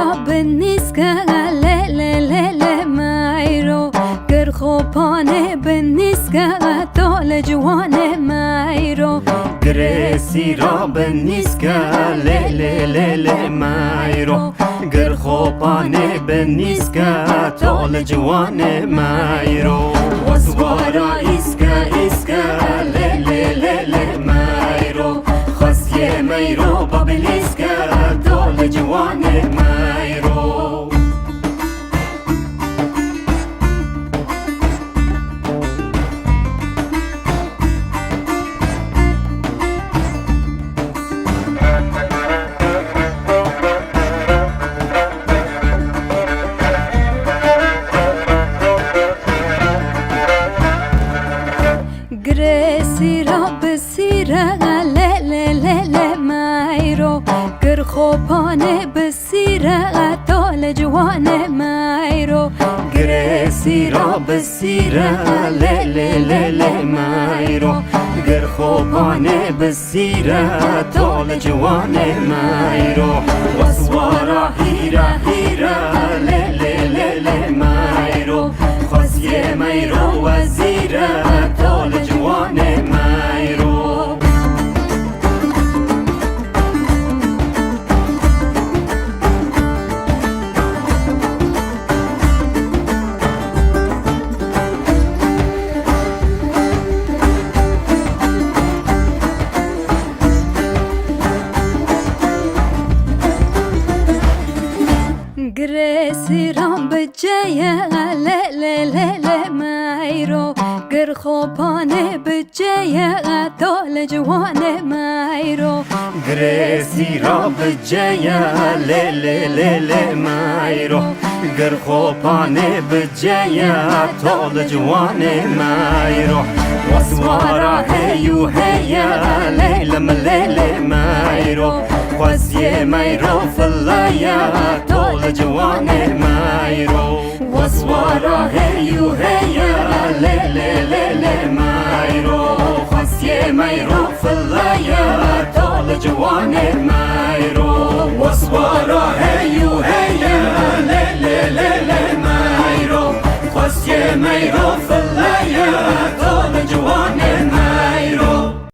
را بنیسکه ل مایرو گر خوبانه بنیسکه طول جوانه مایرو گرسی را بنیسکه ل مایرو گر خوبانه بنیسکه طول جوانه مایرو وسوارا ایسکه ل مایرو خاصیه مایرو بابلیسکه طول جوانه مایرو گرسی را بسیره ل مایرو گر خوبانه بسیره طول جوانه مایرو گرسی را بسیره ل مایرو گر خوبانه بسیره طول جوانه مایرو وسوارا هیره ل مایرو خاصیه مایرو وزیره طول جوانه مایرو گرسی را بجیه ل مایرو گر خوبانه بجیه طول جوانه مایرو گرسی را بجیه ل مایرو گر خوبانه بجیه طول جوانه مایرو وسوارا هیو هیا لیلم مایرو خاصیه مایرو فلایا طول جوانه مایرو وسوارا هیو هیا ل مایرو خاصیه مایرو فلایا طول جوانه مایرو وسوارا هیو هیا ل مایرو خاصیه مایرو فلایا طول